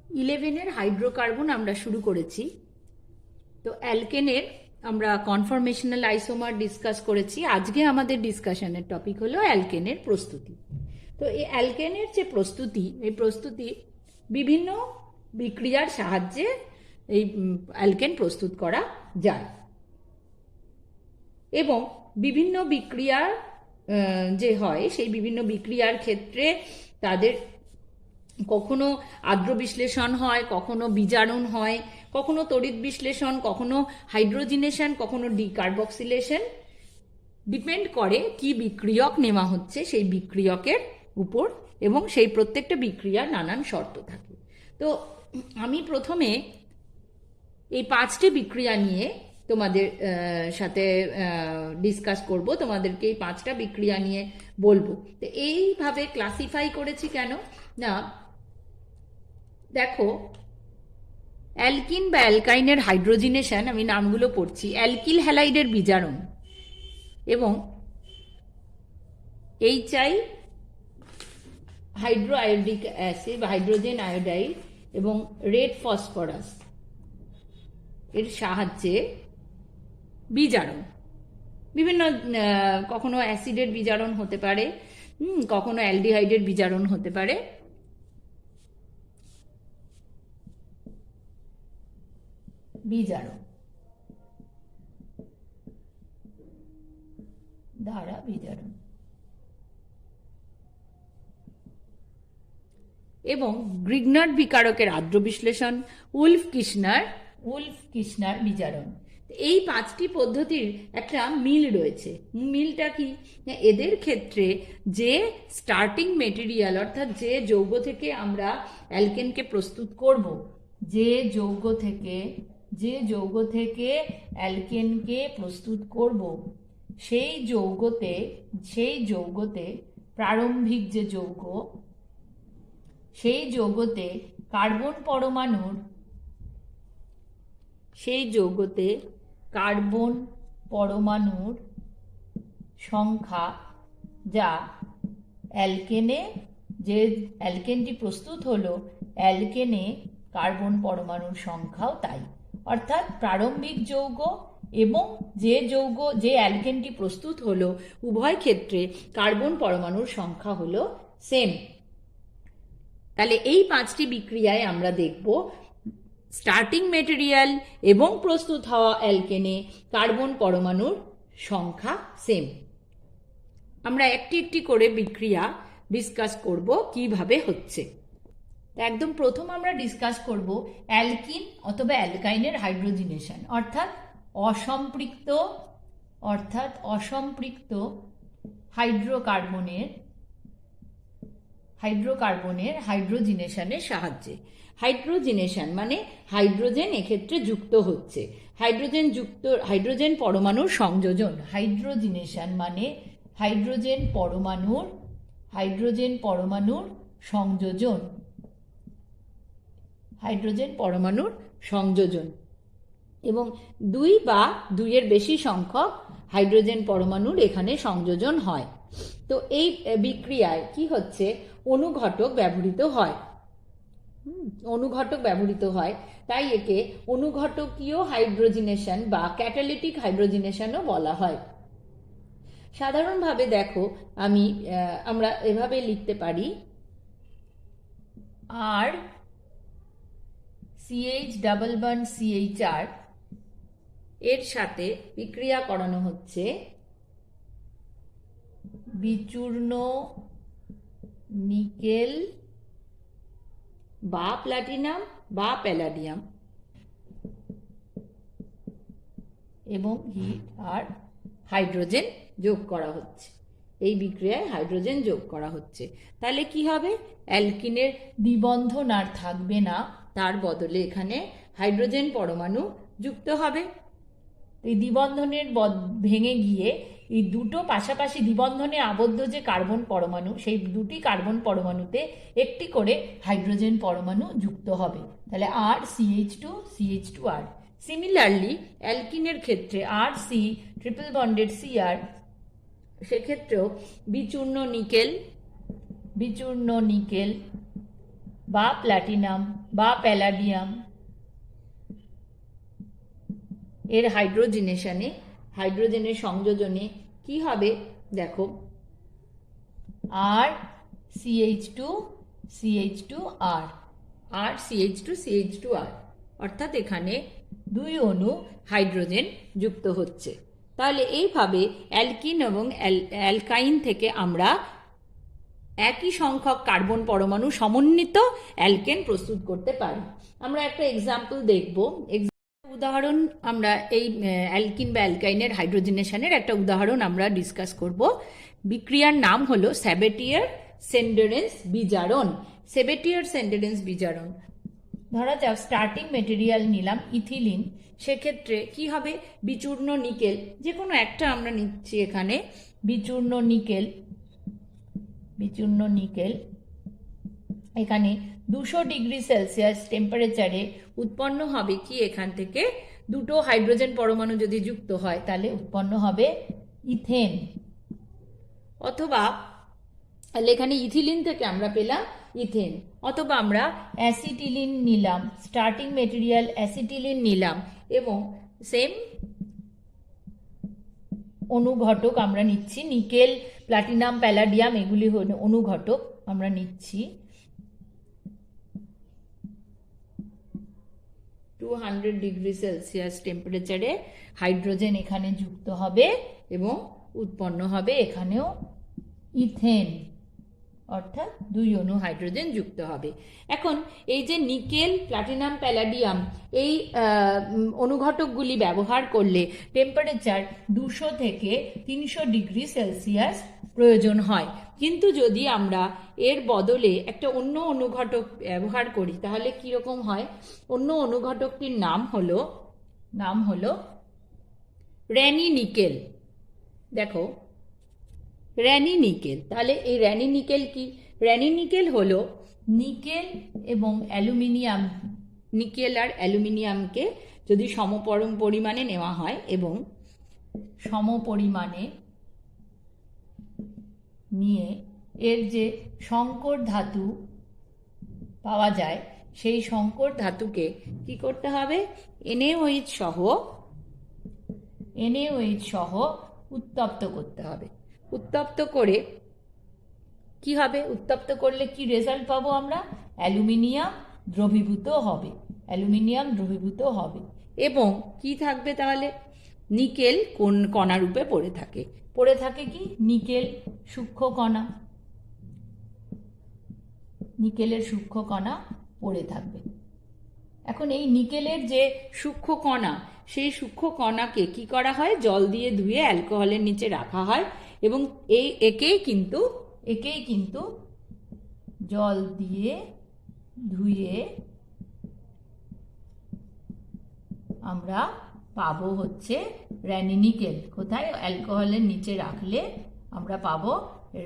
11-এর hydrocarbon আমরা শুরু করেছি। তো অ্যালকেনের আমরা কনফরমেশনাল আইসোমার ডিসকাস করেছি। আজকে আমাদের ডিসকাশনের টপিক হলো অ্যালকেনের প্রস্তুতি। তো এই অ্যালকেনের যে প্রস্তুতি, এই প্রস্তুতি বিভিন্ন বিক্রিয়ার সাহায্যে এই অ্যালকেন প্রস্তুত করা যায় এবং বিভিন্ন বিক্রিয়ার যে হয় সেই বিভিন্ন বিক্রিয়ার ক্ষেত্রে তাদের কখনো আর্দ্র বিশ্লেষণ হয়, কখনো বিজারণ হয়, কখনো তড়িৎ বিশ্লেষণ, কখনো হাইড্রোজিনেশন, কখনো ডিকার্বক্সিলেশন। ডিপেন্ড করে কি বিক্রিয়ক নেওয়া হচ্ছে সেই বিক্রিয়কের উপর, এবং সেই প্রত্যেকটা বিক্রিয়ার নানান শর্ত থাকে। তো আমি প্রথমে এই 5টি বিক্রিয়া নিয়ে তোমাদের সাথে ডিসকাস করব, তোমাদেরকে এই 5টা বিক্রিয়া নিয়ে বলবো। তো এইভাবে ক্লাসিফাই করেছি কেন না, দেখো অ্যালকিন বা অ্যালকাইনের হাইড্রোজিনেশন, আমি নামগুলো পড়ছি, অ্যালকিল হ্যালাইডের বিজারণ এবং HI হাইড্রো আয়োডিক অ্যাসিড বা হাইড্রোজেন আয়োডাইড এবং রেড ফসফরাস এর সাহায্যে বিজারণ, বিভিন্ন কখনো অ্যাসিডের বিজারণ হতে পারে, কখনো অ্যালডিহাইডের বিজারণ হতে পারে। বিজারণ দ্বারা বিজারণ এবং গ্রিগনার বিকারকের আর্দ্র বিশ্লেষণ, উলফ কিসনার বিজারণ। এই 5টি পদ্ধতির একটা মিল রয়েছে। মিলটা কি, এদের ক্ষেত্রে যে স্টার্টিং মেটেরিয়াল, অর্থাৎ যে যৌগ থেকে আমরা অ্যালকেনকে প্রস্তুত করব, যে যৌগ থেকে অ্যালকেনকে প্রস্তুত করব, সেই যৌগতে প্রারম্ভিক যে যৌগ, সেই যৌগতে কার্বন পরমাণুর সংখ্যা, যা অ্যালকেনে, যে অ্যালকেনটি প্রস্তুত হলো, অ্যালকেনে কার্বন পরমাণুর সংখ্যাও তাই। অর্থাৎ প্রারম্ভিক যৌগ এবং যে অ্যালকেনটি প্রস্তুত হলো, উভয় ক্ষেত্রে কার্বন পরমাণুর সংখ্যা হলো সেম। তাহলে এই 5টি বিক্রিয়ায় আমরা দেখব স্টার্টিং মেটেরিয়াল এবং প্রস্তুত হওয়া অ্যালকেনে কার্বন পরমাণুর সংখ্যা সেম। আমরা একটি একটি করে বিক্রিয়া ডিসকাস করব কিভাবে হচ্ছে। একদম প্রথম আমরা ডিসকাস করব অ্যালকিন অথবা অ্যালকাইনের হাইড্রোজিনেশন, অর্থাৎ অসম্পৃক্ত হাইড্রোকার্বনের হাইড্রোজিনেশনের সাহায্যে। হাইড্রোজিনেশন মানে হাইড্রোজেন এক্ষেত্রে যুক্ত হচ্ছে, হাইড্রোজেন পরমাণুর সংযোজন। হাইড্রোজিনেশন মানে হাইড্রোজেন সংযোজন এবং 2 বা 2-এর বেশি সংখ্যক হাইড্রোজেন পরমাণুর এখানে সংযোজন হয়। তো এই বিক্রিয়ায় কি হচ্ছে, অনুঘটক ব্যবহৃত হয়, তাই একে অনুঘটকীয় হাইড্রোজিনেশন বা ক্যাটালিটিক হাইড্রোজিনেশনও বলা হয়। সাধারণভাবে দেখো আমরা এভাবে লিখতে পারি, আর CH+CHR এর সাথে বিক্রিয়া করানো হচ্ছে বিচূর্ণ নিকেল বা প্লাটিনাম বা প্যালাডিয়াম এবং আর হাইড্রোজেন যোগ করা হচ্ছে। এই বিক্রিয়ায় হাইড্রোজেন যোগ করা হচ্ছে। তাহলে কি হবে, অ্যালকিনের দ্বিবন্ধন আর থাকবে না, তার বদলে এখানে হাইড্রোজেন পরমাণু যুক্ত হবে। এই দ্বিবন্ধনের ভেঙে গিয়ে এই দুটো পাশাপাশি দ্বিবন্ধনে আবদ্ধ যে কার্বন পরমাণু, সেই দুটি কার্বন পরমাণুতে একটি করে হাইড্রোজেন পরমাণু যুক্ত হবে। তাহলে আর CH2 সিমিলারলি অ্যালকিনের ক্ষেত্রে RC ট্রিপল বন্ডেড Cr, সেক্ষেত্রেও বিচূর্ণ নিকেল বা প্ল্যাটিনাম বা প্যালাডিয়াম এর হাইড্রোজেনের সংযোজনে কি হবে দেখো, আর CH2 আর CH2 অর্থাৎ এখানে 2 অণু হাইড্রোজেন যুক্ত হচ্ছে। তাহলে এইভাবে অ্যালকিন এবং অ্যালকাইন থেকে আমরা একই সংখ্যক কার্বন পরমাণু সমন্বিত অ্যালকেন প্রস্তুত করতে পারি। আমরা একটা এক্সাম্পল দেখব। উদাহরণ আমরা এই অ্যালকিন বা অ্যালকাইনের হাইড্রোজেনেশনের একটা উদাহরণ আমরা ডিসকাস করব। বিক্রিয়ার নাম হলো সেবেটিয়ার-সেন্ডেরেন্স বিজারণ। সেবেটিয়ার-সেন্ডেরেন্স বিজারণ, ধরা যাক স্টার্টিং মেটেরিয়াল নিলাম ইথিলিন, সেক্ষেত্রে কি হবে, বিচূর্ণ নিকেল, যে কোনো একটা আমরা নিচ্ছি এখানে, বিচূর্ণ নিকেল এখানে 200 ডিগ্রি সেলসিয়াস টেম্পারেচারে উৎপন্ন হবে কি, এখান থেকে দুটো হাইড্রোজেন পরমাণু যদি যুক্ত হয় তাহলে উৎপন্ন হবে ইথেন। অথবা এখানে ইথিলিন থেকে আমরা পেলাম ইথেন। অথবা আমরা অ্যাসিটিলিন নিলাম, স্টার্টিং মেটেরিয়াল অ্যাসিটিলিন নিলাম এবং সেম অনুঘটক আমরা নিচ্ছি, নিকেল, প্লাটিনাম, প্যালাডিয়াম এগুলি হলো অনুঘটক আমরা নিচ্ছি। 200 ডিগ্রি সেলসিয়াস টেম্পারেচারে হাইড্রোজেন এখানে যুক্ত হবে এবং উৎপন্ন হবে এখানেও ইথেন, অর্থাৎ 2 অণু হাইড্রোজেন যুক্ত হবে। এখন এই যে নিকেল, প্লাটিনাম, প্যালাডিয়াম এই অনুঘটকগুলি ব্যবহার করলে টেম্পারেচার 200 থেকে 300 ডিগ্রি সেলসিয়াস প্রয়োজন হয়। কিন্তু যদি আমরা এর বদলে একটা অন্য অনুঘটক ব্যবহার করি তাহলে কীরকম হয়, অন্য অনুঘটকটির নাম হলো র্যানি নিকেল। দেখো র্যানি নিকেল, তাহলে এই র্যানি নিকেল কি, র্যানি নিকেল হলো নিকেল এবং অ্যালুমিনিয়াম, নিকেল আর অ্যালুমিনিয়ামকে যদি পরিমাণে নেওয়া হয় এবং পরিমাণে নিয়ে এর যে সংকর ধাতু পাওয়া যায় সেই সংকর ধাতুকে কি করতে হবে, NaOH সহ উত্তপ্ত করতে হবে। উত্তপ্ত করে কি হবে, উত্তপ্ত করলে কি রেজাল্ট পাবো আমরা, অ্যালুমিনিয়াম দ্রবীভূত হবে এবং কি থাকবে তাহলে, নিকেল কণা রূপে পড়ে থাকে কি, নিকেল সূক্ষ্ম কণা, নিকেলের সূক্ষ্ম কণা পড়ে থাকবে। এখন এই নিকেলের যে সূক্ষ্ম কণা, সেই সূক্ষ্ম কণাকে কি করা হয়, জল দিয়ে ধুয়ে অ্যালকোহলের নিচে রাখা হয় এবং একেই কিন্তু জল দিয়ে ধুয়ে আমরা পাবো হচ্ছে র্যানি নিকেল। কোথায়, অ্যালকোহলের নিচে রাখলে আমরা পাবো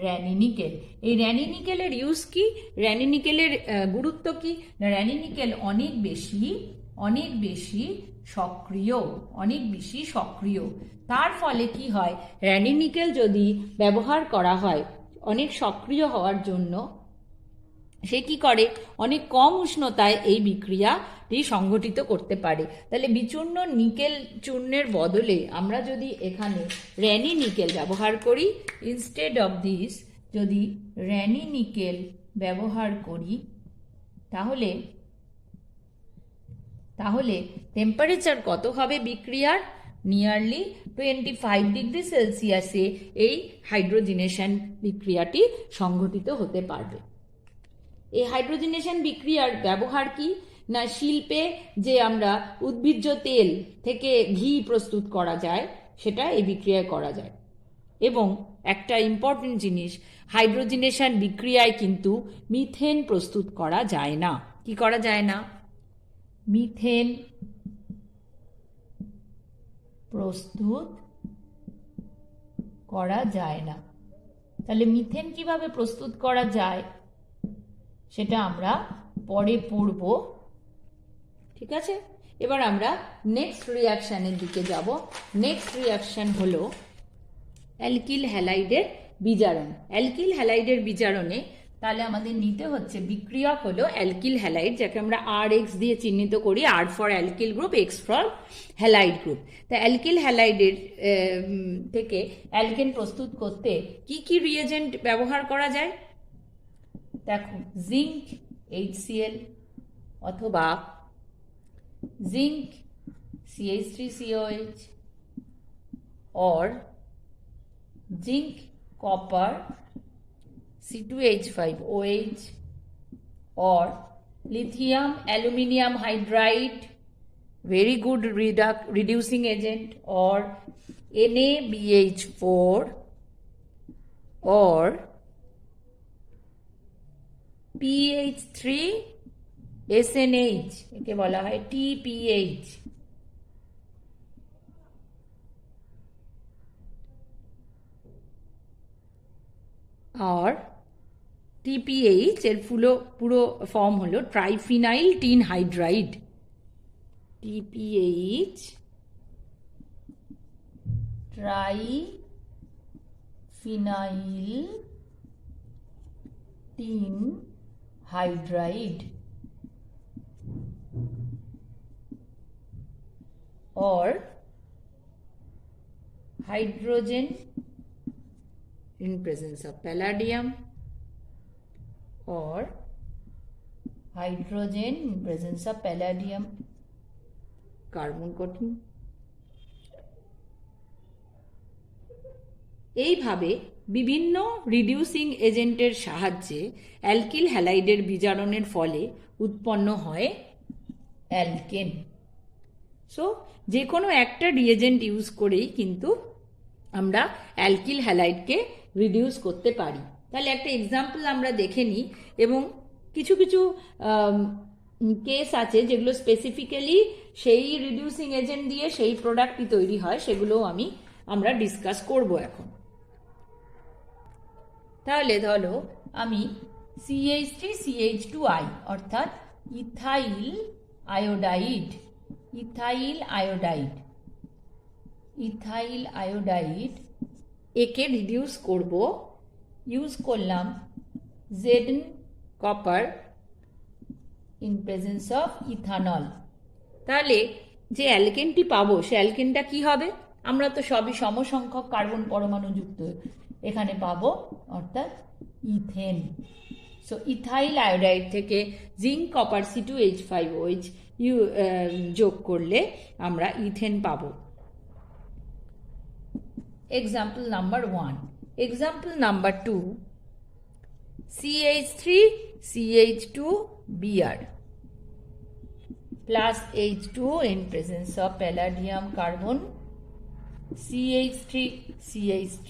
র্যানি নিকেল। এই র্যানি নিকেলের ইউজ কি, র্যানি নিকেলের গুরুত্ব কি, র্যানি নিকেল অনেক বেশি সক্রিয়। তার ফলে কি হয়, র্যানি নিকেল যদি ব্যবহার করা হয় অনেক সক্রিয় হওয়ার জন্য, সে কি করে, অনেক কম উষ্ণতায় এই বিক্রিয়াটি সংঘটিত করতে পারে। তাহলে বিচূর্ণ নিকেল চূর্ণের বদলে আমরা যদি এখানে র্যানি নিকেল ব্যবহার করি, ইনস্টেড অফ দিস যদি র্যানি নিকেল ব্যবহার করি তাহলে টেম্পারেচার কত হবে বিক্রিয়ার, নিয়ারলি 25 ডিগ্রি সেলসিয়াসে এই হাইড্রোজেনেশন বিক্রিয়াটি সংঘটিত হতে পারবে। এই হাইড্রোজেনেশন বিক্রিয়ার ব্যবহার কি না, শিল্পে যে আমরা উদ্ভিজ্জ তেল থেকে ঘি প্রস্তুত করা যায় সেটা এই বিক্রিয়ায় করা যায়। এবং একটা ইম্পর্টেন্ট জিনিস, হাইড্রোজেনেশন বিক্রিয়ায় কিন্তু মিথেন প্রস্তুত করা যায় না। কি করা যায় না, মিথেন প্রস্তুত করা যায় না। তাহলে মিথেন কিভাবে প্রস্তুত করা যায় সেটা আমরা পরে পড়ব, ঠিক আছে। এবার আমরা নেক্সট রিঅ্যাকশনের দিকে যাব। নেক্সট রিঅ্যাকশন হলো অ্যালকিল হ্যালাইডের বিজারণ। অ্যালকিল হ্যালাইডের বিজারণে তাহলে আমাদের নিতে হচ্ছে বিক্রিয়ক হলো অ্যালকিল হ্যালাইড, যাকে আমরা RX দিয়ে চিহ্নিত করি, R for alkyl group, X for halide group. তা অ্যালকিল হ্যালাইডের থেকে অ্যালকেন প্রস্তুত করতে কি কি রিয়েজেন্ট ব্যবহার করা যায়? দেখো, জিঙ্ক HCl অথবা zinc CH3COH or zinc copper C2H5OH or lithium aluminium hydride, very good reducing agent, or NaBH4 or PH3SNH, একে বলা হয় TPH। আর TPH এর পুরো ফর্ম হলো triphenyl tin hydride. TPH triphenyl tin hydride or hydrogen in presence of palladium or hydrogen in presence of palladium carbon 14। এইভাবে বিভিন্ন reducing এজেন্টের সাহায্যে অ্যালকিল হ্যালাইডের বিজারণের ফলে উৎপন্ন হয় অ্যালকেন। সো যে কোনো একটা রিয়েজেন্ট ইউজ করেই কিন্তু আমরা অ্যালকিল হ্যালাইডকে রিডিউস করতে পারি। তাহলে একটা এক্সাম্পল আমরা দেখে নিই, এবং কিছু কিছু কেস আছে যেগুলো স্পেসিফিক্যালি সেই রিডিউসিং এজেন্ট দিয়ে সেই প্রোডাক্টই তৈরি হয়, সেগুলোও আমরা ডিসকাস করব এখন। তাহলে ধরো আমি CH3CH2I অর্থাৎ ইথাইল আয়োডাইড একে রিডিউস করব, ইউজ করলাম Zn copper in presence of ethanol. তাহলে যে অ্যালকেনটি পাবো সে অ্যালকেনটা কি হবে? আমরা তো সবই সমসংখ্যক কার্বন পরমাণু যুক্ত এখানে পাবো, অর্থাৎ ইথেন। সো ইথাইল আয়োডাইড থেকে জিঙ্ক কপার C2H5OH যোগ করলে আমরা ইথেন পাবো। Example number 1। Example number 2, CH3CH2Br plus H2 in presence of palladium carbon, CH3CH3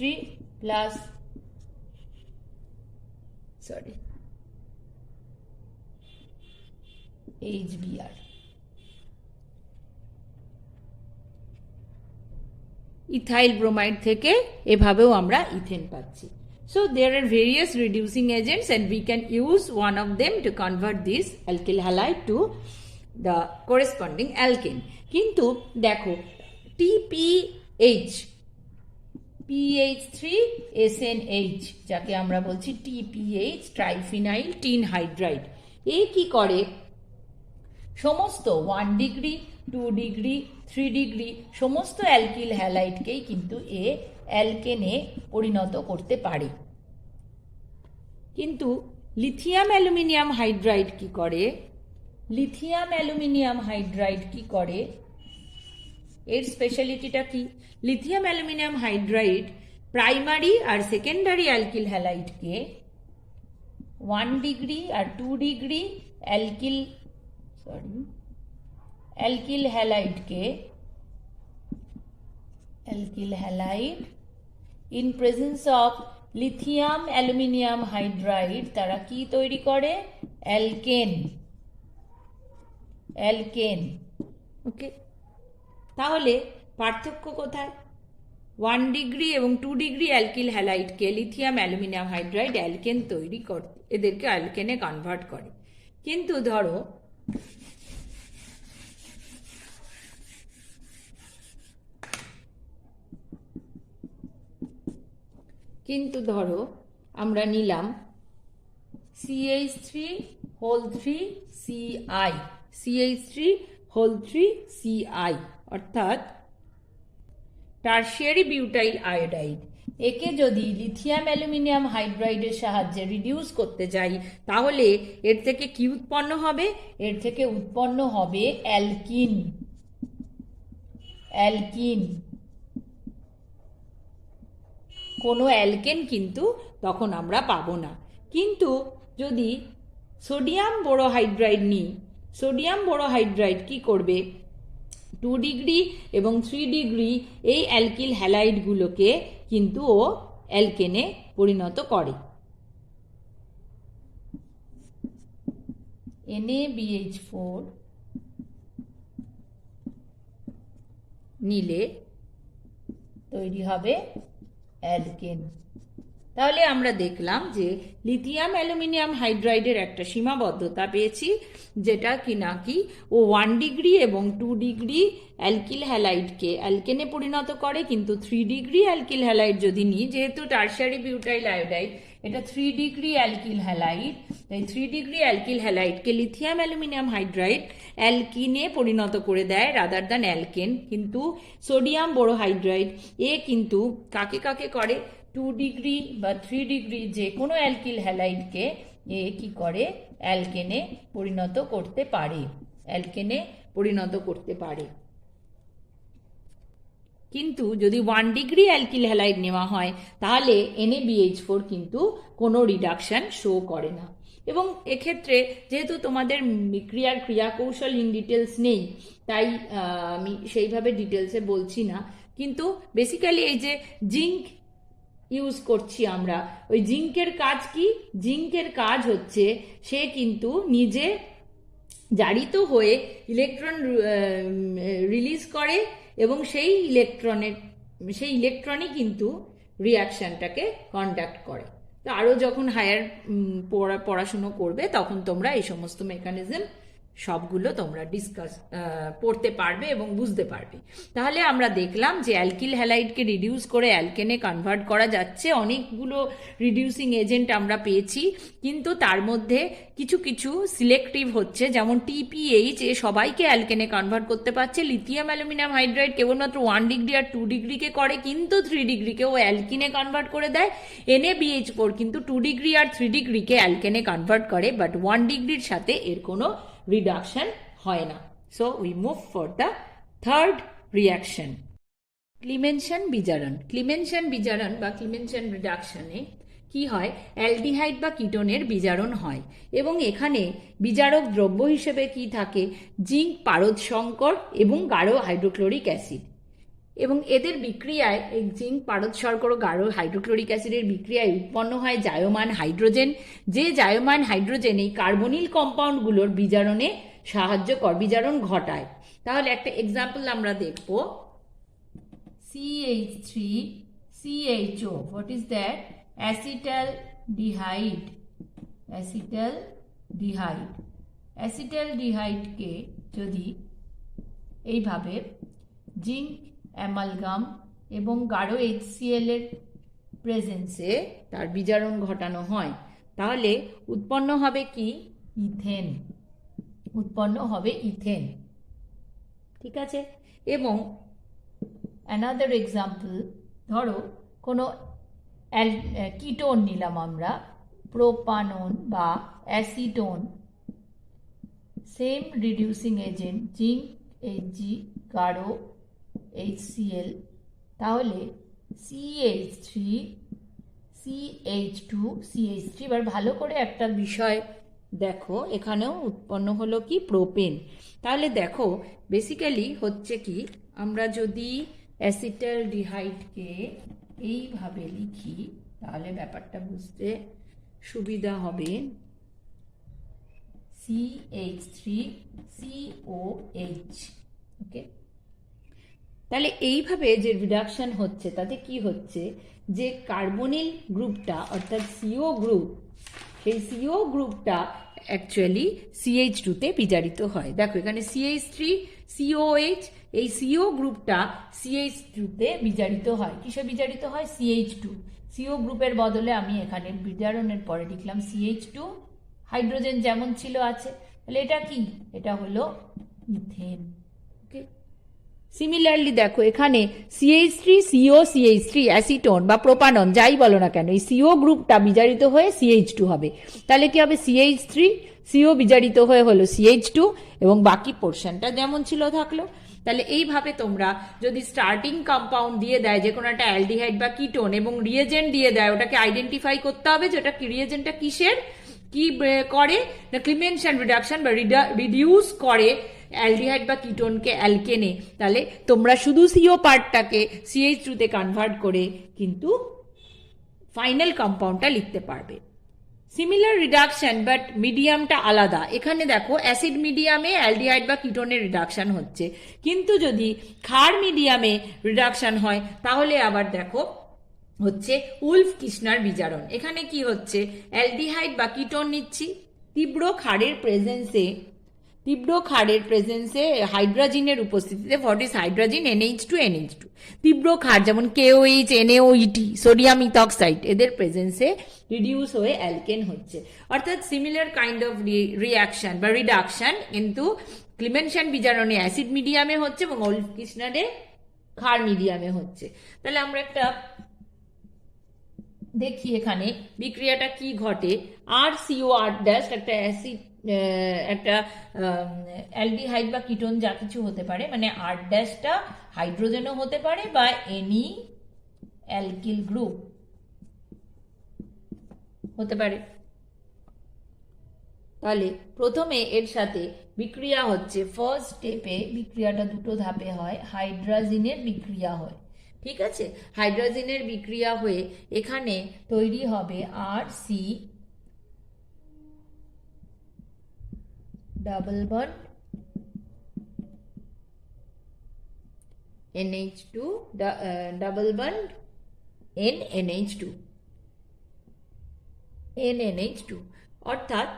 plus HBr। Ethyl bromide থেকে এভাবেও আমরা ইথেন পাচ্ছি। So there are various reducing agents and we can use one of them to convert this alkyl halide to the corresponding alkane। কিন্তু দেখো, TPH PH3SNH যাকে আমরা বলছি TPH triphenyl tin hydride, এ কি করে? সমস্ত 1 ডিগ্রি 2 ডিগ্রি 3 ডিগ্রি সমস্ত alkyl হ্যালাইডকেই কিন্তু এ অ্যালকেনে পরিণত করতে পারে। কিন্তু লিথিয়াম অ্যালুমিনিয়াম হাইড্রাইড কি করে? এর স্পেশালিটিটা কি? লিথিয়াম অ্যালুমিনিয়াম হাইড্রাইড প্রাইমারি আর সেকেন্ডারি অ্যালকিল হ্যালাইডকে 1 ডিগ্রি আর 2 degree alkyl halide in presence of lithium aluminium hydride তারা কি তৈরি করে? অ্যালকেন। ওকে, তাহলে পার্থক্য কোথায়? 1 ডিগ্রি এবং 2 ডিগ্রি অ্যালকিল হ্যালাইডকে লিথিয়াম অ্যালুমিনিয়াম হাইড্রাইড অ্যালকেন তৈরি করে, এদেরকে অ্যালকেনে কনভার্ট করে। কিন্তু ধরো আমরা নিলাম CH3 whole 3 Ci, CH3 whole 3 Ci অর্থাৎ টারশিয়ারি বিউটাইল আয়োডাইড। একে যদি লিথিয়াম অ্যালুমিনিয়াম হাইড্রাইডের সাহায্যে রিডিউস করতে যাই তাহলে এর থেকে কি উৎপন্ন হবে? এর থেকে উৎপন্ন হবে অ্যালকিন। অ্যালকিন, কোনো অ্যালকেন কিন্তু তখন আমরা পাবো না। কিন্তু যদি সোডিয়াম বোরোহাইড্রাইড নিই, সোডিয়াম বোরোহাইড্রাইড কি করবে? 2 ডিগ্রি এবং 3 ডিগ্রি এই অ্যালকিল হ্যালাইডগুলোকে কিন্তু ও অ্যালকেনে পরিণত করে। NaBH4 নিলে তৈরি হবে অ্যালকেন। তাহলে আমরা দেখলাম যে লিথিয়াম অ্যালুমিনিয়াম হাইড্রাইডের একটা সীমাবদ্ধতা পেয়েছি, যেটা কি নাকি ও 1 ডিগ্রি এবং 2 ডিগ্রি অ্যালকিল হ্যালাইডকে অ্যালকেনে পরিণত করে। কিন্তু 3 ডিগ্রি অ্যালকিল হ্যালাইড যদি নিই, যেহেতু টারশিয়ারি বিউটাইল আয়োডাইড এটা 3 ডিগ্রি অ্যালকিল হ্যালাইড, তাই 3 ডিগ্রি অ্যালকিল হ্যালাইডকে লিথিয়াম অ্যালুমিনিয়াম হাইড্রাইড অ্যালকিনে পরিণত করে দেয় রাদার দ্যান অ্যালকেন। কিন্তু সোডিয়াম বোরোহাইড্রাইড এ কিন্তু কাকে কাকে করে? 2 ডিগ্রি বা 3 ডিগ্রি যে কোনো অ্যালকিল হ্যালাইডকে এ কি করে? অ্যালকেনে পরিণত করতে পারে, অ্যালকেনে পরিণত করতে পারে। কিন্তু যদি 1 ডিগ্রি অ্যালকিল হ্যালাইড নেওয়া হয় তাহলে NaBH4 কিন্তু কোনো রিডাকশন শো করে না। এবং এক্ষেত্রে যেহেতু তোমাদের বিক্রিয়ার ক্রিয়াকৌশল ইন ডিটেলস নেই, তাই আমি সেইভাবে ডিটেলসে বলছি না। কিন্তু বেসিক্যালি এই যে জিঙ্ক ইউজ করছি আমরা, ওই জিঙ্কের কাজ কি? জিঙ্কের কাজ হচ্ছে সে কিন্তু নিজে জারিত হয়ে ইলেকট্রন রিলিজ করে এবং সেই ইলেকট্রনই কিন্তু রিয়াকশনটাকে কন্ডাক্ট করে। তো আরও যখন হায়ার পড়াশুনো করবে তখন তোমরা এই সমস্ত মেকানিজম সবগুলো তোমরা পড়তে পারবে এবং বুঝতে পারবে। তাহলে আমরা দেখলাম যে অ্যালকিল হ্যালাইডকে রিডিউস করে অ্যালকেনে কনভার্ট করা যাচ্ছে। অনেকগুলো রিডিউসিং এজেন্ট আমরা পেয়েছি, কিন্তু তার মধ্যে কিছু কিছু সিলেক্টিভ হচ্ছে, যেমন TPH এ সবাইকে অ্যালকেনে কনভার্ট করতে পারছে। লিথিয়াম অ্যালুমিনিয়াম হাইড্রাইড কেবলমাত্র 1 ডিগ্রি আর 2 ডিগ্রিকে করে, কিন্তু 3 ডিগ্রিকে ও অ্যালকিনে কনভার্ট করে দেয়। NaBH4 কিন্তু 2 ডিগ্রি আর 3 ডিগ্রিকে অ্যালকেনে কনভার্ট করে, বাট 1 ডিগ্রির সাথে এর কোনো রিডাকশন হয় না। So we move for the third reaction, Clemmensen বিজারণ। ক্লিমেনশন বিজারণ বা ক্লিমেনশন রিডাকশনে কি হয়? অ্যালডিহাইড বা কিটোনের বিজারণ হয় এবং এখানে বিজারক দ্রব্য হিসেবে কি থাকে? জিঙ্ক পারদ সংকর এবং গাঢ় হাইড্রোক্লোরিক অ্যাসিড। এবং এদের বিক্রিয়ায় এই জিঙ্ক পারদ শর্করা ও গাঢ় হাইড্রোক্লোরিক অ্যাসিডের বিক্রিয়ায় উৎপন্ন হয় জায়মান হাইড্রোজেন, যে জায়মান হাইড্রোজেন এই কার্বনিল কম্পাউন্ডগুলোর বিজারণ ঘটায়। তাহলে একটা এক্সাম্পল আমরা দেখব, CH3CHO, what is that? Acetaldehyde. অ্যাসিটালডিহাইডকে যদি এইভাবে জিঙ্ক অ্যামালগাম এবং গাঢ় HCl এর প্রেজেন্সে তার বিজারণ ঘটানো হয়, তাহলে উৎপন্ন হবে কি? ইথেন। উৎপন্ন হবে ইথেন, ঠিক আছে। এবং অ্যানাদার এক্সাম্পল, ধরো কোনো কিটোন নিলাম আমরা, প্রোপানন বা acetone, same reducing agent zinc Hg, গাঢ় HCl, তাহলে CH3CH2CH3। এবার ভালো করে একটা বিষয় দেখো, এখানেও উৎপন্ন হলো কি? প্রোপেন। তাহলে দেখো বেসিক্যালি হচ্ছে কি, আমরা যদি অ্যাসিটালডিহাইডকে এইভাবে লিখি তাহলে ব্যাপারটা বুঝতে সুবিধা হবে। CH3COH, ওকে। তাহলে এইভাবে যে রিডাকশন হচ্ছে তাতে কি হচ্ছে? যে কার্বনিল গ্রুপটা অর্থাৎ CO গ্রুপ, সেই CO গ্রুপটা অ্যাকচুয়ালি CH2-তে বিজারিত হয়। দেখো এখানে CH3COH, এই CO গ্রুপটা CH2-তে বিজারিত হয়। কিসে বিজারিত হয়? CH2। CO গ্রুপের বদলে আমি এখানে বিজারণের পরে লিখলাম CH2 হাইড্রোজেন যেমন ছিল আছে। তাহলে এটা কি, এটা হলো ইথেন। ওকে, সিমিলারলি দেখো এখানে CH3CO CH3 অ্যাসিটোন বা প্রোপানন যাই বলো না কেন, এই CO গ্রুপটা বিজারিত হয়ে CH2 হবে। তাহলে কি হবে, CH3CO বিজারিত হয়ে হলো CH2 এবং বাকি পোর্শনটা যেমন ছিল থাকলো। তাহলে এইভাবে তোমরা যদি স্টার্টিং কম্পাউন্ড দিয়ে দেয় যে কোনো একটা অ্যালডিহাইড বা কিটোন এবং রিয়েজেন্ট দিয়ে দেয়, ওটাকে আইডেন্টিফাই করতে হবে যে ওটা রিয়েজেন্টটা কিসের, কি করে না ক্লিমেনশন রিডাকশন বা রিডিউস করে অ্যালডিহাইড বা কিটোনকে অ্যালকেনে। তাহলে তোমরা শুধু সিও পার্টটাকে CH2 তে কনভার্ট করে কিন্তু ফাইনাল কম্পাউন্ডটা লিখতে পারবে। সিমিলার রিডাকশন বাট মিডিয়ামটা আলাদা। এখানে দেখো অ্যাসিড মিডিয়ামে অ্যালডিহাইড বা কিটোনের রিডাকশন হচ্ছে, কিন্তু যদি ক্ষার মিডিয়ামে রিডাকশন হয় তাহলে আবার দেখো হচ্ছে উলফ কিসনার বিজারণ। এখানে কি হচ্ছে, অ্যালডিহাইড বা কিটোন নিচ্ছি, তীব্র ক্ষারের প্রেজেন্সে হাইড্রোজেনের উপস্থিতিতে, what is hydrogen, NH2 NH2, তীব্র ক্ষার যেমন KOH NaOET সোডিয়াম ইথক্সাইড এদের প্রেজেন্সে রিডিউস হয়ে অ্যালকেন হচ্ছে। অর্থাৎ সিমিলার কাইন্ড অফ রিয়াকশন বা রিডাকশন, কিন্তু ক্লিমেনশন বিজারণে অ্যাসিড মিডিয়ামে হচ্ছে এবং উলফ কিসনারে ক্ষার মিডিয়ামে হচ্ছে। তাহলে আমরা একটা দেখি এখানে বিক্রিয়াটা কি ঘটে। RCOR' একটা অ্যাসিড, একটা অ্যালডিহাইড বা কিটোন যা কিছু হতে পারে, মানে R' হাইড্রোজেনও হতে পারে বা এনি অ্যালকিল গ্রুপ হতে পারে। তাহলে প্রথমে এর সাথে বিক্রিয়া হচ্ছে, ফার্স্ট স্টেপে বিক্রিয়াটা দুটো ধাপে হয়, হাইড্রোজেনের বিক্রিয়া হয়। ঠিক আছে, হাইড্রোজেনের বিক্রিয়া হয়ে এখানে তৈরি হবে RC double bond NH2 double bond NH2 অর্থাৎ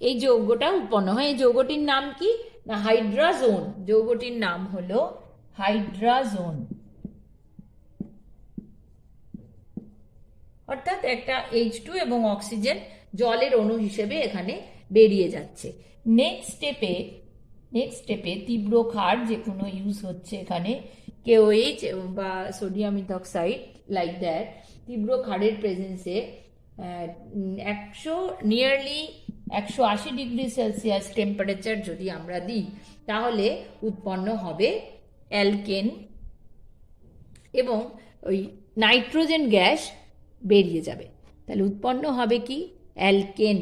এই যৌগটা উৎপন্ন হয়। এই যৌগটির নাম কি না হাইড্রাজোন। যৌগটির নাম হলো হাইড্রাজোন। অর্থাৎ একটা H2 এবং অক্সিজেন জলের অণু হিসেবে এখানে বেরিয়ে যাচ্ছে। নেক্সট স্টেপে তীব্র ক্ষার যে কোনো ইউজ হচ্ছে এখানে, KOH বা সোডিয়াম ইথক্সাইড লাইক দ্যাট, তীব্র ক্ষারের প্রেজেন্সে 180 ডিগ্রি সেলসিয়াস টেম্পারেচার যদি আমরা দিই তাহলে উৎপন্ন হবে অ্যালকেন এবং ওই নাইট্রোজেন গ্যাস বেরিয়ে যাবে। তাহলে উৎপন্ন হবে কি, অ্যালকেন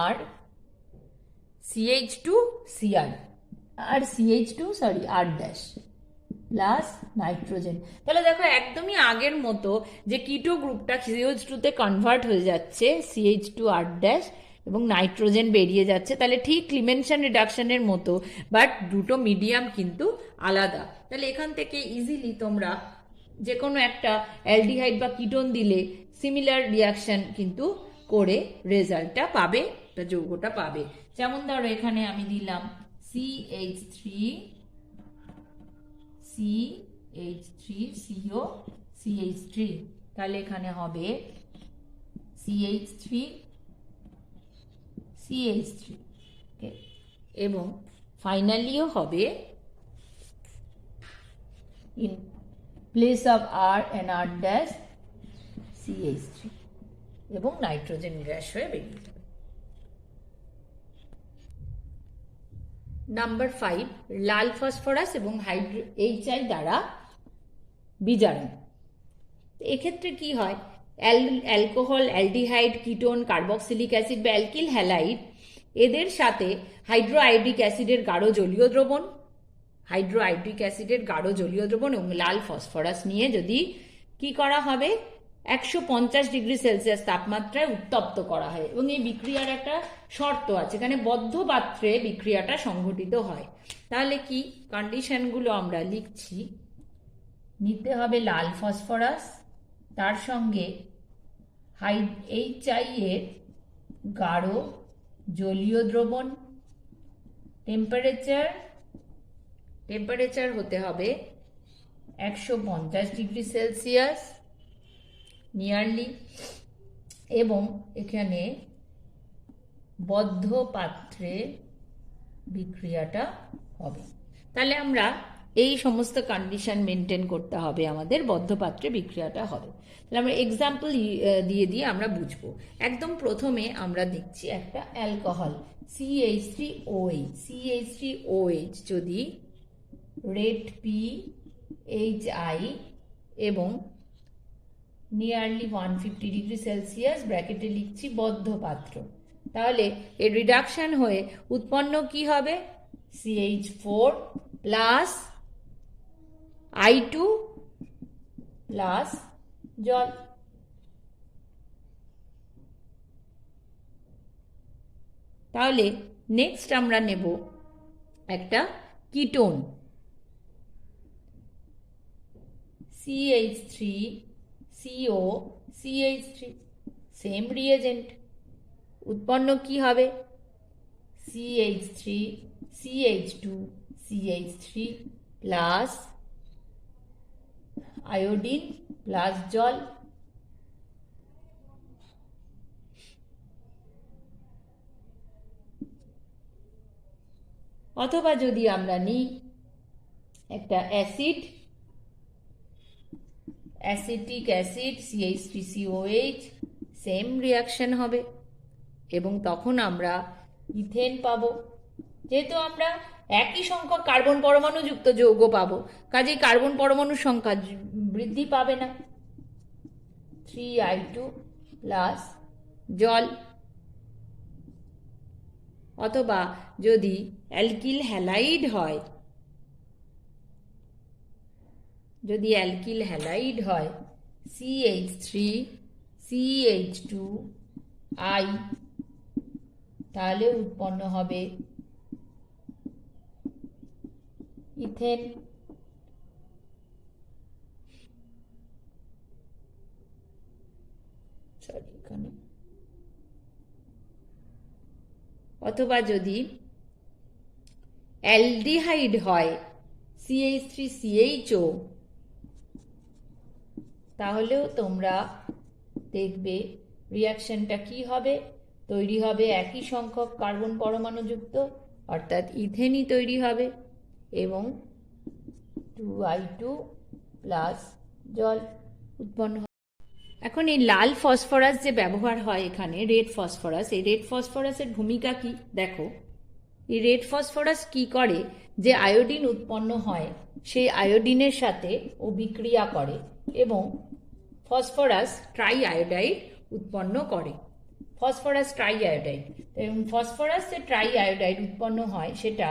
আর CH2Cr আর R' প্লাস নাইট্রোজেন। তাহলে দেখো একদমই আগের মতো যে কিটো গ্রুপটা CH2 তে কনভার্ট হয়ে যাচ্ছে, CH2R' এবং নাইট্রোজেন বেরিয়ে যাচ্ছে। তাহলে ঠিক ক্লিমেনশন রিডাকশনের মতো, বাট দুটো মিডিয়াম কিন্তু আলাদা। তাহলে এখান থেকে ইজিলি তোমরা যে কোনো একটা অ্যালডিহাইড বা কিটোন দিলে সিমিলার রিয়াকশন কিন্তু করে রেজাল্টটা পাবে, যৌগটা পাবে। যেমন ধরো এখানে আমি দিলাম CH3CO CH3, তাহলে এখানে হবে CH3 এবং ফাইনালিও হবে in place of R and R' CH3 এবং নাইট্রোজেন গ্যাস হয়ে বেরিয়ে যাবে। নাম্বার 5, লাল ফসফরাস এবং HI দ্বারা বিজারণ। এক্ষেত্রে কি হয়, alcohol, aldehyde, ketone, carboxylic acid বা অ্যালকিল হ্যালাইড এদের সাথে হাইড্রোআয়োডিক অ্যাসিডের গাঢ় জলীয় দ্রবণ এবং লাল ফসফরাস নিয়ে যদি কি করা হবে, 150 ডিগ্রি সেলসিয়াস তাপমাত্রায় উত্তপ্ত করা হয়। এবং এই বিক্রিয়ার একটা শর্ত আছে, এখানে বদ্ধ পাত্রে বিক্রিয়াটা সংঘটিত হয়। তাহলে কি কন্ডিশনগুলো আমরা লিখছি, নিতে হবে লাল ফসফরাস, তার সঙ্গে HI এর গাঢ় জলীয় দ্রবণ, টেম্পারেচার হতে হবে 150 ডিগ্রি সেলসিয়াস নিয়ারলি, এবং এখানে বদ্ধ পাত্রে বিক্রিয়াটা হবে। তাহলে আমরা এই সমস্ত কন্ডিশন মেনটেন করতে হবে, আমাদের বদ্ধ পাত্রে বিক্রিয়াটা হবে। তাহলে আমরা এক্সাম্পল দিয়ে দিয়ে আমরা বুঝবো। একদম প্রথমে আমরা দেখছি একটা অ্যালকোহল CH3OH। CH3OH যদি রেট PHI এবং নিয়ারলি 150 ডিগ্রি সেলসিয়াস, ব্র্যাকেটে লিখছি বদ্ধ পাত্র, তাহলে এর রিডাকশন হয়ে উৎপন্ন কি হবে? CH4 প্লাস I2 প্লাস জল। তাহলে নেক্সট আমরা নেব একটা ketone CH3CO CH3, same reagent, উৎপন্ন কি হবে? CH3 CH2 CH3 plus iodine plus জল। অথবা যদি আমরা নিই একটা acid, acetic acid CH3COH, same reaction হবে এবং তখন আমরা ইথেন পাবো। যেহেতু আমরা একই সংখ্যক কার্বন পরমাণু যুক্ত যৌগ পাবো, কাজেই কার্বন পরমাণুর সংখ্যা বৃদ্ধি পাবে না। 3I2 প্লাস জল। অথবা যদি অ্যালকিল হ্যালাইড হয়, যদি অ্যালকিল হ্যালাইড হয় CH3CH2I, তাহলে উৎপন্ন হবে ইথেন। অথবা যদি অ্যালডিহাইড হয় CH3CHO, তাহলেও তোমরা দেখবে রিয়াকশনটা কি হবে? তৈরি হবে একই সংখ্যক কার্বন পরমাণু যুক্ত, অর্থাৎ ইথেনই তৈরি হবে এবং 2I2 প্লাস জল উৎপন্ন হবে। এখন এই লাল ফসফরাস যে ব্যবহার হয় এখানে, রেড ফসফরাস, এই রেড ফসফরাসের ভূমিকা কি দেখো। এই রেড ফসফরাস কি করে? যে আয়োডিন উৎপন্ন হয় সেই আয়োডিনের সাথে ও বিক্রিয়া করে এবং ফসফরাস ট্রাই আয়োডাইড উৎপন্ন করে। ফসফরাস ট্রাই আয়োডাইড, এবং ফসফরাস যে ট্রাই আয়োডাইড উৎপন্ন হয় সেটা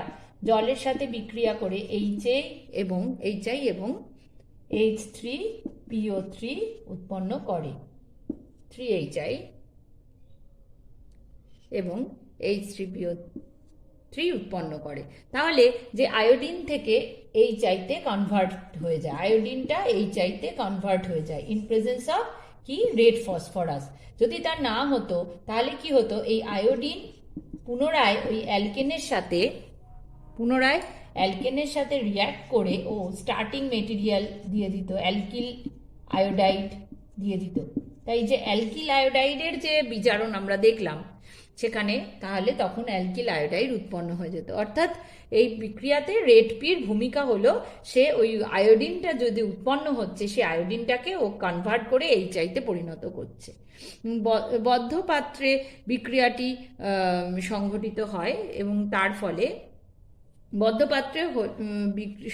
জলের সাথে বিক্রিয়া করে HI এবং H3PO3 উৎপন্ন করে। 3HI এবং H3PO3 উৎপন্ন করে। তাহলে যে আয়োডিন থেকে HI-তে কনভার্ট হয়ে যায়, আয়োডিনটা HI-তে কনভার্ট হয়ে যায় ইন প্রেজেন্স অফ কি? Red phosphorus. যদি তার না হতো তাহলে কি হতো? এই আয়োডিন পুনরায় ওই অ্যালকেনের সাথে রিয়্যাক্ট করে ও স্টার্টিং মেটেরিয়াল দিয়ে দিত, অ্যালকিল আয়োডাইড দিয়ে দিত। তাই যে অ্যালকিল আয়োডাইডের যে বিজারণ আমরা দেখলাম সেখানে, তাহলে তখন অ্যালকিল আয়োডাইড উৎপন্ন হয়ে যেত। অর্থাৎ এই বিক্রিয়াতে রেড পির ভূমিকা হলো, সে ওই আয়োডিনটা যদি উৎপন্ন হচ্ছে সেই আয়োডিনটাকে ও কনভার্ট করে HI-তে পরিণত করছে। বদ্ধ পাত্রে বিক্রিয়াটি সংঘটিত হয় এবং তার ফলে বদ্ধ পাত্রে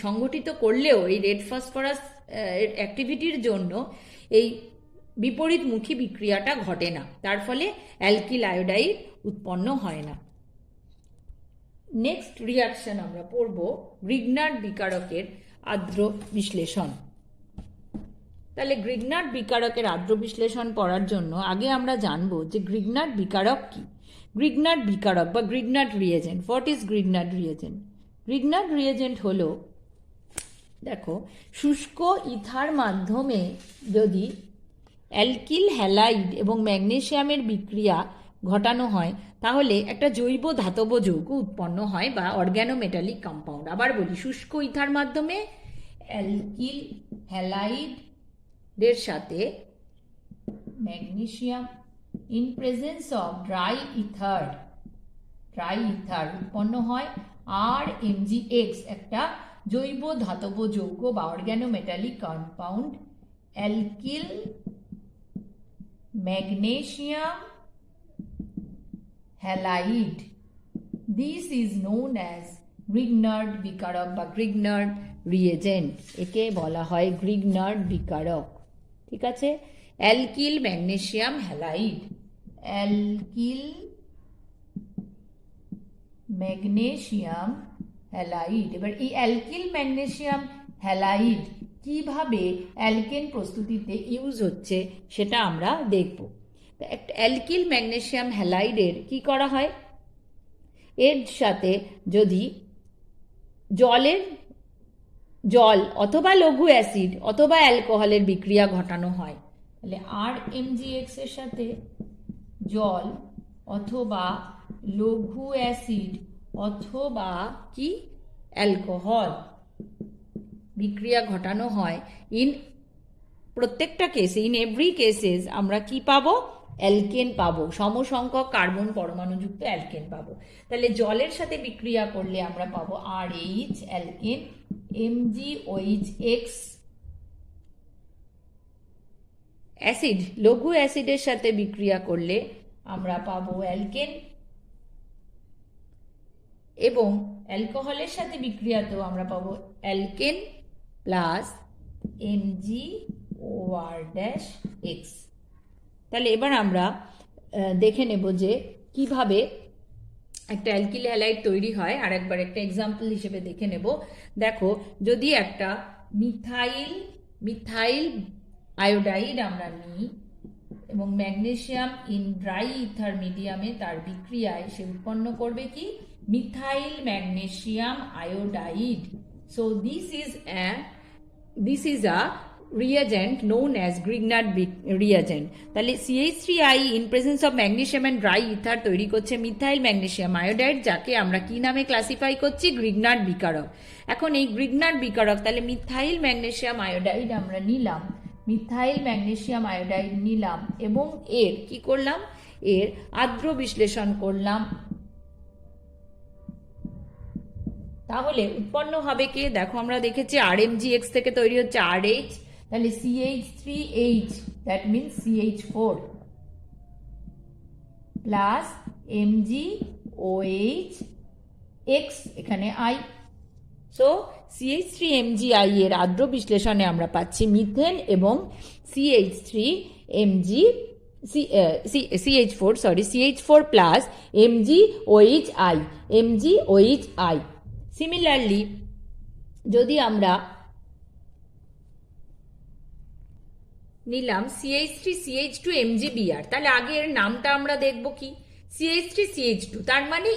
সংঘটিত করলেও এই রেড ফসফরাস অ্যাক্টিভিটির জন্য এই বিপরীতমুখী বিক্রিয়াটা ঘটে না, তার ফলে অ্যালকিল আয়োডাইড উৎপন্ন হয় না। নেক্সট রিয়াকশন আমরা পড়ব গ্রিগনার্ড বিকারকের আর্দ্র বিশ্লেষণ। তাহলে গ্রিগনার্ড বিকারকের আর্দ্র বিশ্লেষণ পড়ার জন্য আগে আমরা জানবো যে গ্রিগনার্ড বিকারক কি। গ্রিগনার্ড বিকারক বা Grignard reagent, what is Grignard reagent? Grignard reagent হলো, দেখো, শুষ্ক ইথার মাধ্যমে যদি অ্যালকিল হ্যালাইড এবং ম্যাগনেসিয়ামের বিক্রিয়া ঘটানো হয় তাহলে একটা জৈব ধাতব যৌগ উৎপন্ন হয় বা অর্গ্যানোমেটালিক কম্পাউন্ড। আবার বলি, শুষ্ক ইথার মাধ্যমে অ্যালকিল হ্যালাইডের সাথে magnesium in presence of dry ether উৎপন্ন হয় RMgX, একটা জৈব ধাতব যৌগ বা organometallic compound alkyl magnesium halide. This is known as Grignard বিকারক বা গ্রিগনার্ড রিয়েজেন্ট। একে বলা হয় গ্রিগনার্ড বিকারক। ঠিক আছে, alkyl magnesium halide, alkyl magnesium halide. এবার এই অ্যালকিল ম্যাগনেসিয়াম হ্যালাইড কিভাবে অ্যালকেন প্রস্তুতিতে ইউজ হচ্ছে সেটা আমরা দেখব। একটা অ্যালকিল ম্যাগনেসিয়াম হ্যালাইডের কি করা হয়, এর সাথে যদি জল অথবা লঘু অ্যাসিড অথবা অ্যালকোহলের বিক্রিয়া ঘটানো হয়, তাহলে RMgX এর সাথে জল অথবা লঘু অ্যাসিড অথবা কি অ্যালকোহল বিক্রিয়া ঘটানো হয়, প্রত্যেকটা কেসে ইন এভরি কেসেস আমরা কি পাবো, অ্যালকেন পাবো, সমসংখ্যক কার্বন পরমাণুযুক্ত অ্যালকেন পাবো। তাহলে জলের সাথে বিক্রিয়া করলে আমরা পাবো RH অ্যালকেন, MgOH অ্যাসিড লঘু অ্যাসিডের সাথে বিক্রিয়া করলে আমরা পাবো অ্যালকেন, এবং অ্যালকোহলের সাথে বিক্রিয়াতেও আমরা পাবো অ্যালকেন প্লাস MgOR-X। তাহলে এবার আমরা দেখে নেব যে কিভাবে একটা অ্যালকিল হ্যালাইড তৈরি হয়। আর একবার একটা এক্সাম্পল হিসেবে দেখে নেব। দেখো, যদি একটা মিথাইল আয়োডাইড আমরা নিই এবং ম্যাগনেসিয়াম ইন ড্রাই ইথার মিডিয়ামে তার বিক্রিয়ায় সে উৎপন্ন করবে কি, methyl magnesium iodide. So this is a reagent known as Grignard reagent. তাহলে CH3I in presence of magnesium and dry ether তৈরি করছে মিথাইল ম্যাগনেসিয়াম আয়োডাইড, যাকে আমরা কি নামে ক্লাসিফাই করছি, গ্রিগনার্ড বিকারক। এখন এই গ্রিগনার্ড বিকারক, তাহলে মিথাইল ম্যাগনেসিয়াম আয়োডাইড আমরা নিলাম, এবং এর কি করলাম, এর আদ্র বিশ্লেষণ করলাম। তাহলে উৎপন্ন হবে কে, দেখো আমরা দেখেছি RMgX থেকে তৈরি হচ্ছে RH, তাহলে CH3H, that means CH4 plus MgOH এখানে I। সো CH3MgI এর আদ্র বিশ্লেষণে আমরা পাচ্ছি মিথেন এবং CH4 প্লাস MgOHI। সিমিলারলি যদি আমরা নিলাম CH3CH2MgBr, তাহলে আগে এর নামটা আমরা দেখব কি, CH3CH2 তার মানে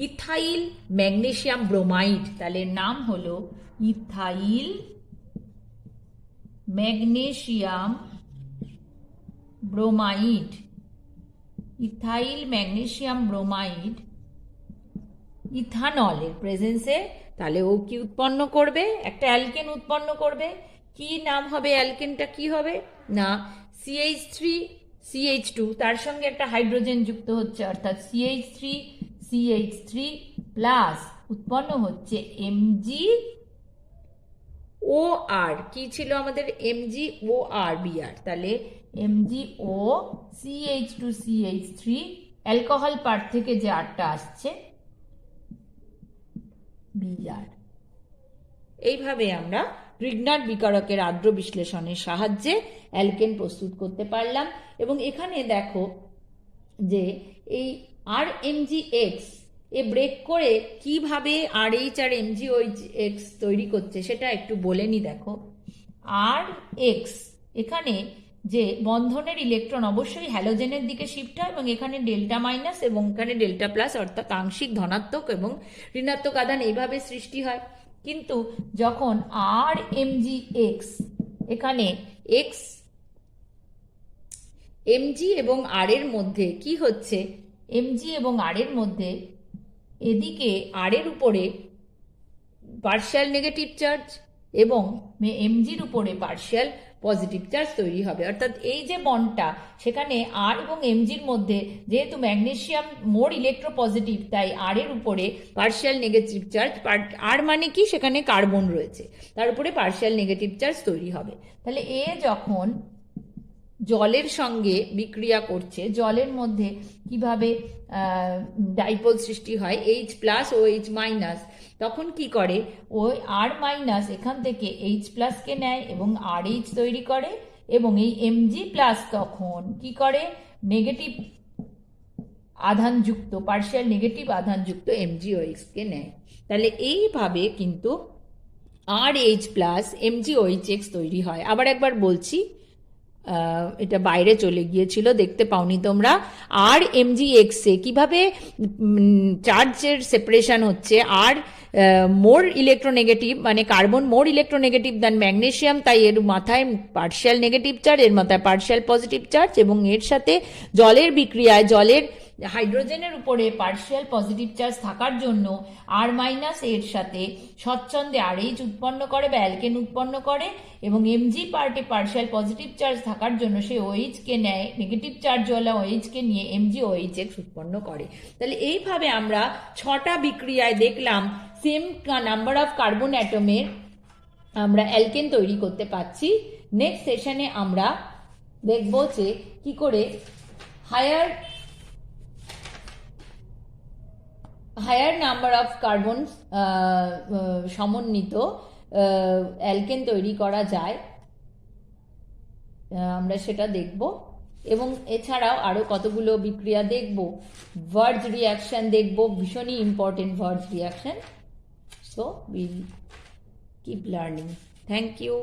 ইথাইল ম্যাগনেসিয়াম ব্রোমাইড, তাহলে নাম হলো ইথাইল ম্যাগনেসিয়াম ব্রোমাইড। ইথানলের প্রেজেন্সে তাহলে ও কি উৎপন্ন করবে, একটা অ্যালকেন উৎপন্ন করবে। কি নাম হবে অ্যালকেনটা, কি হবে না, CH3CH2 তার সঙ্গে একটা হাইড্রোজেন যুক্ত হচ্ছে, অর্থাৎ CH3CH3 প্লাস উৎপন্ন হচ্ছে MgOR, কি ছিল আমাদের MgORBr, তাহলে MgOCH2CH3 অ্যালকোহল পার্ট থেকে যে আরটা আসছে Br। এইভাবে আমরা গ্রিগনার্ড বিকারকের আদ্র বিশ্লেষণের সাহায্যে অ্যালকেন প্রস্তুত করতে পারলাম। এবং এখানে দেখো যে এই RMgX এ ব্রেক করে কিভাবে RH আর MgOH তৈরি করছে সেটা একটু বলে নি। দেখো, RX এখানে যে বন্ধনের ইলেকট্রন অবশ্যই হ্যালোজেনের দিকে শিফট হয় এবং এখানে ডেল্টা মাইনাস এবং এখানে ডেল্টা প্লাস, অর্থাৎ আংশিক ধনাত্মক এবং ঋণাত্মক আধান এইভাবে সৃষ্টি হয়। কিন্তু যখন RMgX এখানে X Mg এবং R এর মধ্যে কি হচ্ছে, Mg এবং R এর মধ্যে এদিকে R এর উপরে পার্শিয়াল নেগেটিভ চার্জ এবং Mgর উপরে পার্শিয়াল পজিটিভ চার্জ তৈরি হবে। অর্থাৎ এই যে বন্ডটা সেখানে আর এবং এমজির মধ্যে যেহেতু ম্যাগনেসিয়াম মোর ইলেকট্রোপজিটিভ, তাই আর এর উপরে পার্শিয়াল নেগেটিভ চার্জ, আর মানে কি সেখানে কার্বন রয়েছে, তার উপরে পার্শিয়াল নেগেটিভ চার্জ তৈরি হবে। তাহলে এ যখন জলের সঙ্গে বিক্রিয়া করছে, জলের মধ্যে কিভাবে ডাইপোল সৃষ্টি হয়, H plus O H minus, তখন কি করে ওই আর মাইনাস এখান থেকে এইচ প্লাসকে নেয় এবং আর এইচ তৈরি করে, এবং এই এমজি প্লাস তখন কি করে নেগেটিভ আধানযুক্ত, পার্শিয়াল নেগেটিভ আধানযুক্ত এমজিওএক্সকে নেয়। তাহলে এইভাবে কিন্তু আর এইচ প্লাস এমজিওএইচএক্স তৈরি হয়। আবার একবার বলছি, এটা বাইরে চলে গিয়েছিল, দেখতে পাওনি তোমরা। আর এমজিএক্সে কিভাবে চার্জের সেপারেশন হচ্ছে, আর মোর ইলেকট্রোনেগেটিভ, মানে কার্বন মোর ইলেকট্রোনেগেটিভ দ্যান ম্যাগনেসিয়াম, তাই এর মাথায় পার্শিয়াল নেগেটিভ চার্জ, এর মাথায় পার্শিয়াল পজিটিভ চার্জ, এবং এর সাথে জলের বিক্রিয়ায় জলের হাইড্রোজেনের উপরে পার্শিয়াল পজিটিভ চার্জ থাকার জন্য আর মাইনাস এর সাথে স্বচ্ছন্দে আর এইচ উৎপন্ন করে বা অ্যালকেন উৎপন্ন করে, এবং এমজি পার্টে পার্শিয়াল পজিটিভ চার্জ থাকার জন্য সে ওএইচ কে নেয়, নেগেটিভ চার্জওয়ালা ওএইচ কে নিয়ে এমজিওএইচএক্স উৎপন্ন করে। তাহলে এইভাবে আমরা 6টা বিক্রিয়ায় দেখলাম সেম নাম্বার অফ কার্বন অ্যাটমের আমরা অ্যালকেন তৈরি করতে পারছি। নেক্সট সেশনে আমরা দেখব যে কি করে হায়ার নাম্বার অফ কার্বন সমন্বিত অ্যালকেন তৈরি করা যায়, আমরা সেটা দেখব। এবং এছাড়াও আরো কতগুলো বিক্রিয়া দেখব, ভার্জ রিয়াকশন দেখব, ভীষণই important Wurtz reaction. So will keep learning. Thank you.